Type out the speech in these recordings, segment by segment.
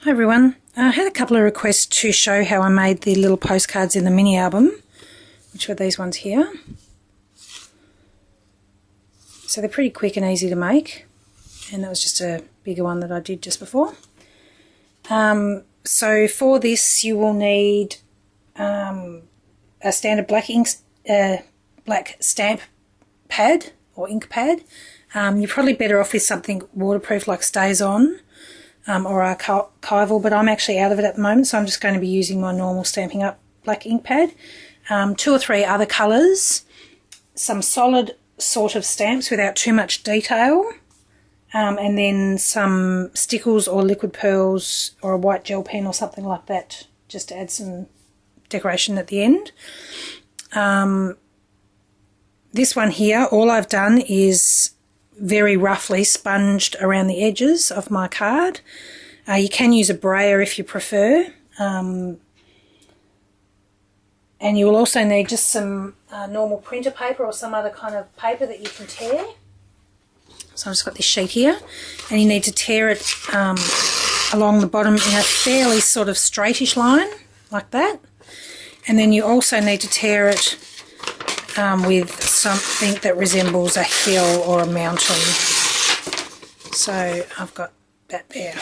Hi everyone, I had a couple of requests to show how I made the little postcards in the mini album, which were these ones here. So they're pretty quick and easy to make, and that was just a bigger one that I did just before. So for this you will need a standard black stamp pad or ink pad. You're probably better off with something waterproof like Stays On. Or archival, but I'm actually out of it at the moment, so I'm just going to be using my normal Stampin' Up! Black ink pad. 2 or 3 other colours, some solid sort of stamps without too much detail, and then some stickles or liquid pearls or a white gel pen or something like that, just to add some decoration at the end. This one here, all I've done is very roughly sponged around the edges of my card. You can use a brayer if you prefer, and you will also need just some normal printer paper or some other kind of paper that you can tear. So I've just got this sheet here, and you need to tear it along the bottom in a fairly sort of straightish line like that, and then you also need to tear it with something that resembles a hill or a mountain. So I've got that there.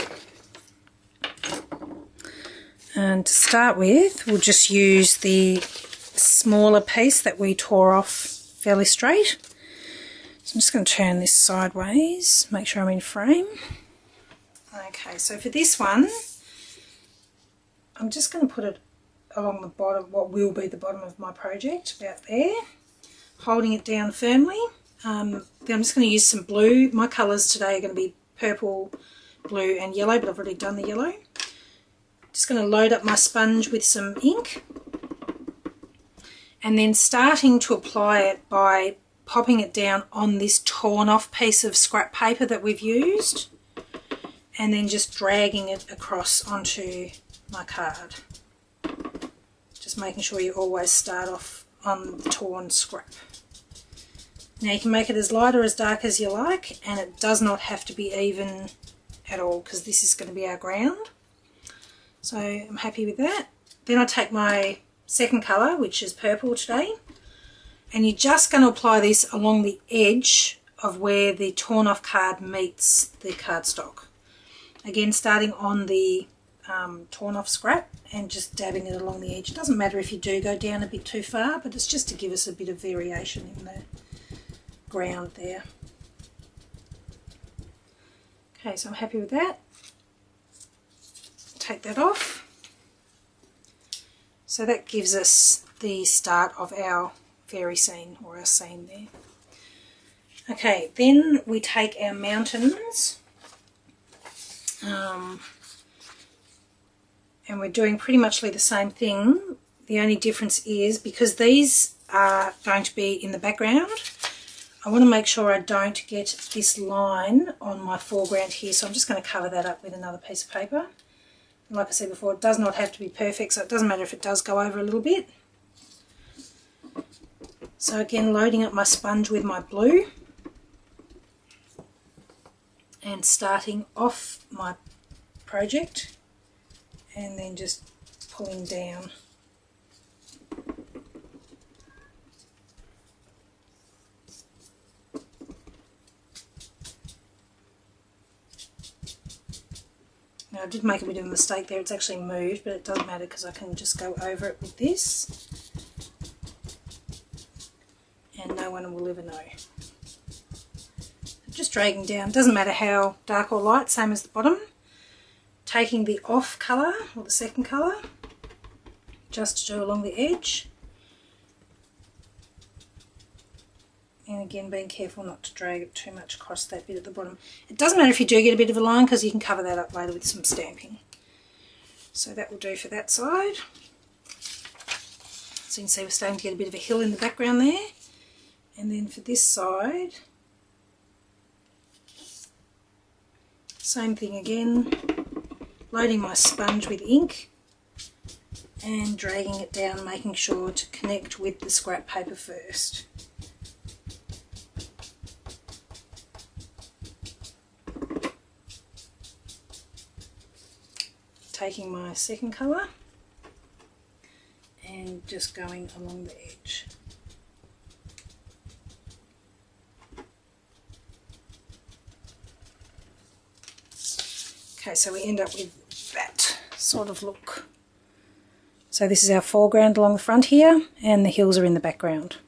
And to start with, we'll just use the smaller piece that we tore off fairly straight. So I'm just going to turn this sideways, make sure I'm in frame. Okay, so for this one, I'm just going to put it along the bottom, what will be the bottom of my project, about there, holding it down firmly. Then I'm just going to use some blue. My colours today are going to be purple, blue and yellow, but I've already done the yellow. Just going to load up my sponge with some ink, and then starting to apply it by popping it down on this torn off piece of scrap paper that we've used, and then just dragging it across onto my card. Just making sure you always start off on the torn scrap. Now you can make it as light or as dark as you like, and it does not have to be even at all, because this is going to be our ground. So I'm happy with that. Then I take my second colour, which is purple today, and you're just going to apply this along the edge of where the torn off card meets the cardstock. Again, starting on the torn off scrap and just dabbing it along the edge. It doesn't matter if you do go down a bit too far, but it's just to give us a bit of variation in the ground there. Okay, so I'm happy with that. Take that off. So that gives us the start of our fairy scene, or our scene there. Okay, then we take our mountains, and we're doing pretty much the same thing. The only difference is, because these are going to be in the background, I want to make sure I don't get this line on my foreground here, so I'm just going to cover that up with another piece of paper. And like I said before, it does not have to be perfect, so it doesn't matter if it does go over a little bit. So again, loading up my sponge with my blue and starting off my project, and then just pulling down. Now I did make a bit of a mistake there, it's actually moved, but it doesn't matter because I can just go over it with this and no one will ever know. Just dragging down, doesn't matter how dark or light, same as the bottom. Taking the off colour, or the second colour, just to do along the edge. And again, being careful not to drag it too much across that bit at the bottom. It doesn't matter if you do get a bit of a line, because you can cover that up later with some stamping. So that will do for that side. So you can see we're starting to get a bit of a hill in the background there. And then for this side, same thing again, loading my sponge with ink and dragging it down, making sure to connect with the scrap paper first. taking my second colour and just going along the edge. Okay, so we end up with that sort of look. So this is our foreground along the front here, and the hills are in the background.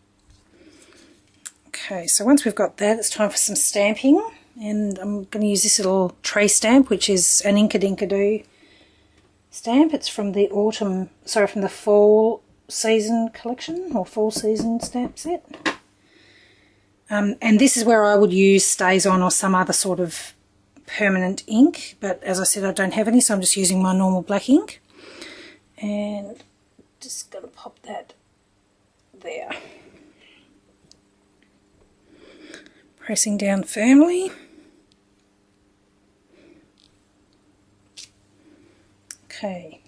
Okay, so once we've got that, it's time for some stamping, and I'm going to use this little tray stamp, which is an Inkadinkado stamp. It's from the from the fall season collection, or fall season stamp set. And this is where I would use Stays On or some other sort of permanent ink, but as I said, I don't have any, so I'm just using my normal black ink. And just got to pop that there. Pressing down firmly. Okay.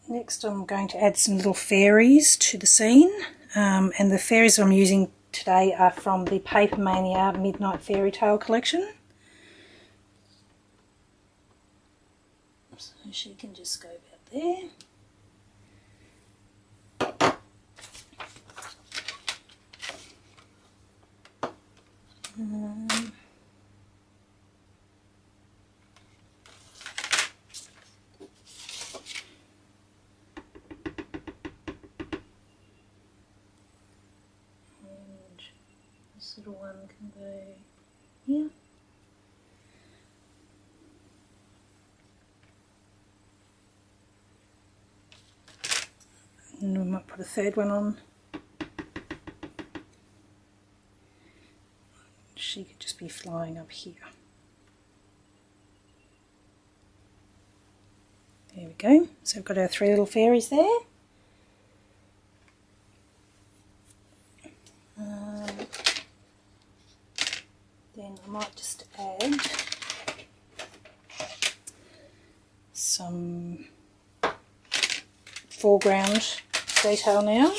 Next I'm going to add some little fairies to the scene, and the fairies I'm using today are from the Paper Mania Midnight Fairy Tale collection. So she can just go about there. This little one can go here. And we might put a third one on. She could just be flying up here. There we go. So we've got our 3 little fairies there. Then I might just add some foreground detail now.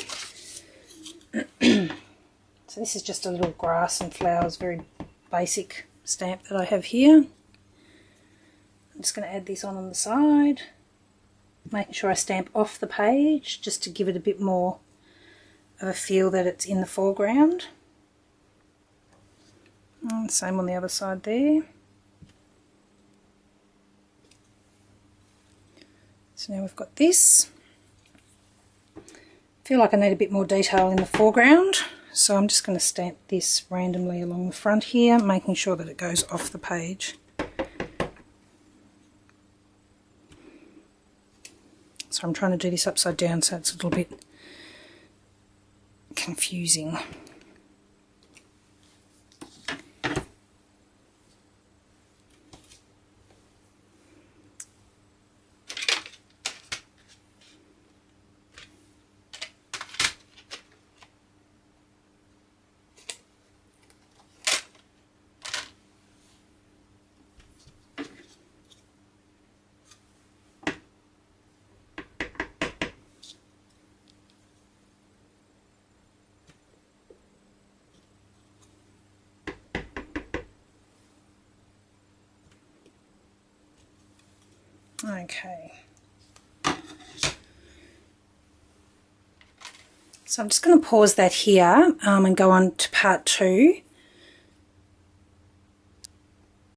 So this is just a little grass and flowers, very basic stamp that I have here. I'm just going to add this on the side, making sure I stamp off the page just to give it a bit more of a feel that it's in the foreground. And same on the other side there. So now we've got this. I feel like I need a bit more detail in the foreground, so I'm just going to stamp this randomly along the front here, making sure that it goes off the page. So I'm trying to do this upside down so it's a little bit confusing. Okay, so I'm just going to pause that here and go on to part 2,